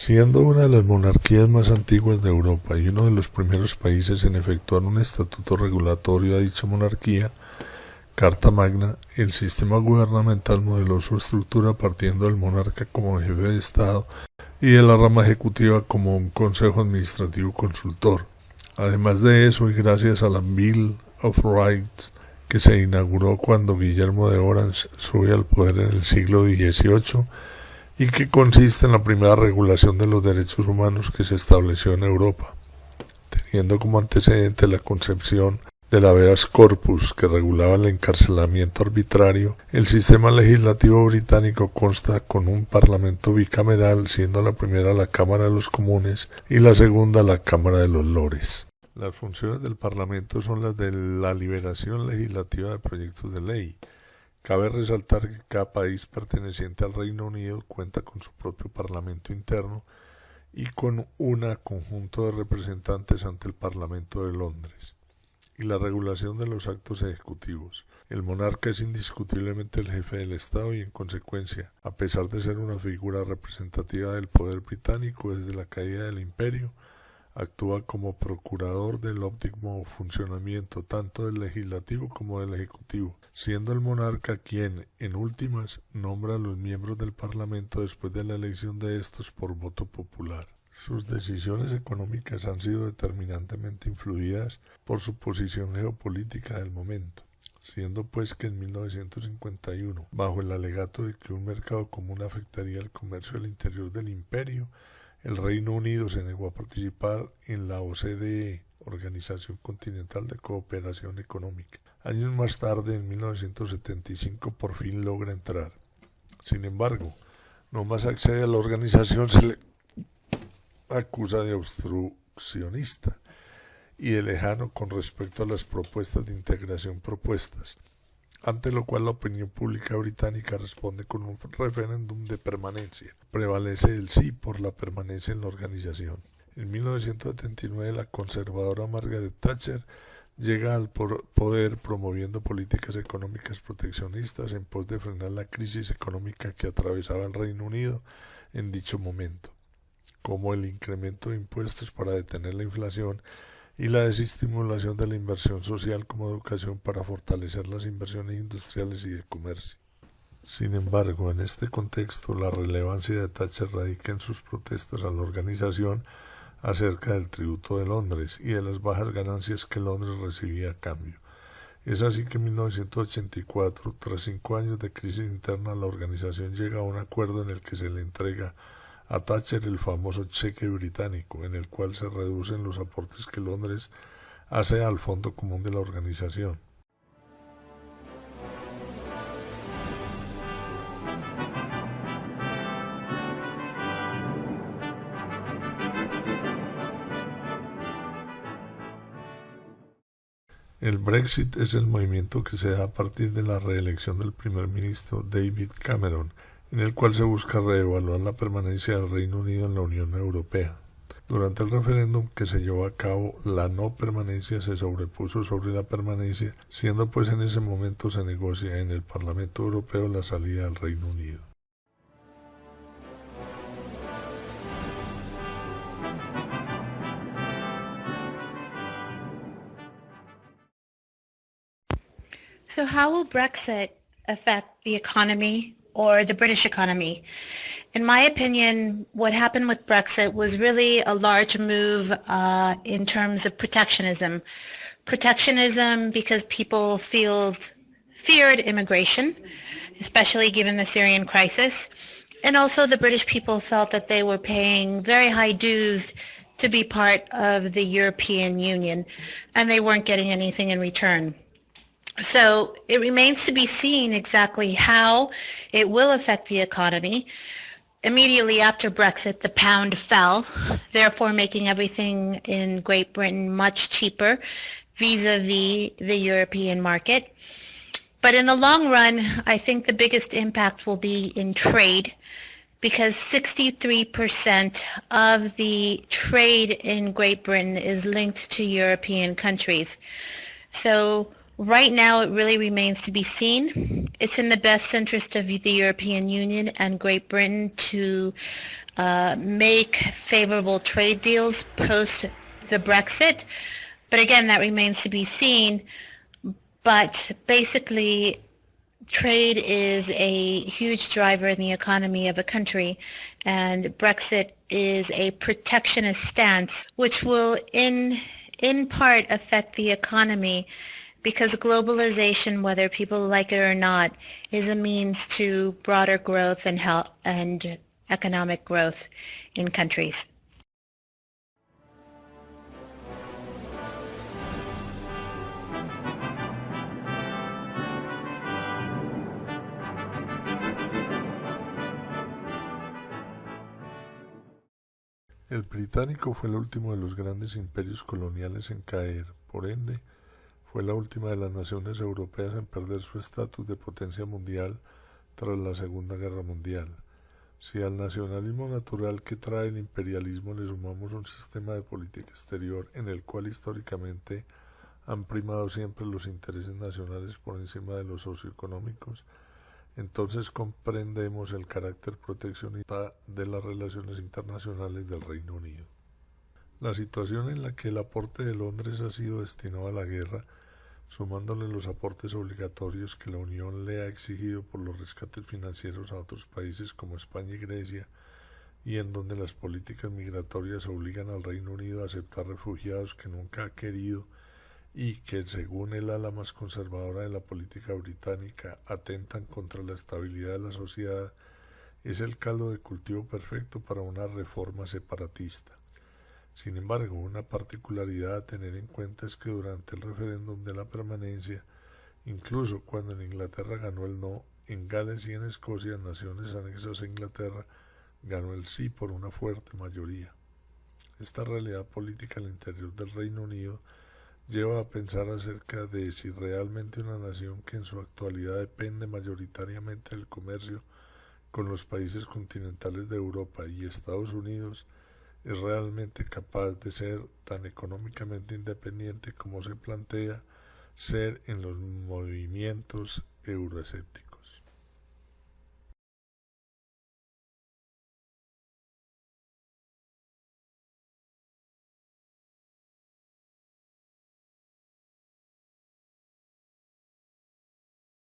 Siendo una de las monarquías más antiguas de Europa y uno de los primeros países en efectuar un estatuto regulatorio a dicha monarquía, Carta Magna, el sistema gubernamental modeló su estructura partiendo del monarca como jefe de Estado y de la rama ejecutiva como un consejo administrativo consultor. Además de eso, y gracias a la Bill of Rights, que se inauguró cuando Guillermo de Orange sube al poder en el siglo XVIII, y que consiste en la primera regulación de los derechos humanos que se estableció en Europa, teniendo como antecedente la concepción del habeas corpus que regulaba el encarcelamiento arbitrario. El sistema legislativo británico consta con un parlamento bicameral, siendo la primera la Cámara de los Comunes y la segunda la Cámara de los Lores. Las funciones del parlamento son las de la liberación legislativa de proyectos de ley. Cabe resaltar que cada país perteneciente al Reino Unido cuenta con su propio parlamento interno y con un conjunto de representantes ante el Parlamento de Londres, y la regulación de los actos ejecutivos. El monarca es indiscutiblemente el jefe del Estado y, en consecuencia, a pesar de ser una figura representativa del poder británico desde la caída del imperio, actúa como procurador del óptimo funcionamiento tanto del legislativo como del ejecutivo, siendo el monarca quien, en últimas, nombra a los miembros del Parlamento después de la elección de estos por voto popular. Sus decisiones económicas han sido determinantemente influidas por su posición geopolítica del momento, siendo pues que en 1951, bajo el alegato de que un mercado común afectaría el comercio del interior del imperio, el Reino Unido se negó a participar en la OCDE, Organización Continental de Cooperación Económica. Años más tarde, en 1975, por fin logra entrar. Sin embargo, no más accede a la organización, se le acusa de obstruccionista y de lejano con respecto a las propuestas de integración propuestas, ante lo cual la opinión pública británica responde con un referéndum de permanencia. Prevalece el sí por la permanencia en la organización. En 1979, la conservadora Margaret Thatcher llega al poder promoviendo políticas económicas proteccionistas en pos de frenar la crisis económica que atravesaba el Reino Unido en dicho momento, como el incremento de impuestos para detener la inflación y la desestimulación de la inversión social como educación para fortalecer las inversiones industriales y de comercio. Sin embargo, en este contexto, la relevancia de Thatcher radica en sus protestas a la organización acerca del tributo de Londres y de las bajas ganancias que Londres recibía a cambio. Es así que en 1984, tras 5 años de crisis interna, la organización llega a un acuerdo en el que se le entrega a Thatcher el famoso cheque británico, en el cual se reducen los aportes que Londres hace al Fondo Común de la organización. El Brexit es el movimiento que se da a partir de la reelección del primer ministro David Cameron, en el cual se busca reevaluar la permanencia del Reino Unido en la Unión Europea. Durante el referéndum que se llevó a cabo, la no permanencia se sobrepuso sobre la permanencia, siendo pues en ese momento se negocia en el Parlamento Europeo la salida del Reino Unido. So how will Brexit affect the economy or the British economy? In my opinion, what happened with Brexit was really a large move in terms of protectionism. Protectionism because people feared immigration, especially given the Syrian crisis. And also the British people felt that they were paying very high dues to be part of the European Union, and they weren't getting anything in return. So it remains to be seen exactly how it will affect the economy. Immediately after Brexit, the pound fell, therefore making everything in Great Britain much cheaper vis-a-vis the European market. But in the long run, I think the biggest impact will be in trade, because 63% of the trade in Great Britain is linked to European countries. So right now, it really remains to be seen it's in the best interest of the European Union and Great Britain to make favorable trade deals post the Brexit. But again, that remains to be seen. But basically, trade is a huge driver in the economy of a country, and Brexit is a protectionist stance, which will in part affect the economy, because globalization, whether people like it or not, is a means to broader growth and health and economic growth in countries. El británico fue el último de los grandes imperios coloniales en caer, por ende, fue la última de las naciones europeas en perder su estatus de potencia mundial tras la Segunda Guerra Mundial. Si al nacionalismo natural que trae el imperialismo le sumamos un sistema de política exterior en el cual históricamente han primado siempre los intereses nacionales por encima de los socioeconómicos, entonces comprendemos el carácter proteccionista de las relaciones internacionales del Reino Unido. La situación en la que el aporte de Londres ha sido destinado a la guerra, sumándole los aportes obligatorios que la Unión le ha exigido por los rescates financieros a otros países como España y Grecia, y en donde las políticas migratorias obligan al Reino Unido a aceptar refugiados que nunca ha querido y que, según el ala más conservadora de la política británica, atentan contra la estabilidad de la sociedad, es el caldo de cultivo perfecto para una reforma separatista. Sin embargo, una particularidad a tener en cuenta es que durante el referéndum de la permanencia, incluso cuando en Inglaterra ganó el no, en Gales y en Escocia, naciones anexas a Inglaterra, ganó el sí por una fuerte mayoría. Esta realidad política al interior del Reino Unido lleva a pensar acerca de si realmente una nación que en su actualidad depende mayoritariamente del comercio con los países continentales de Europa y Estados Unidos es realmente capaz de ser tan económicamente independiente como se plantea ser en los movimientos euroescépticos.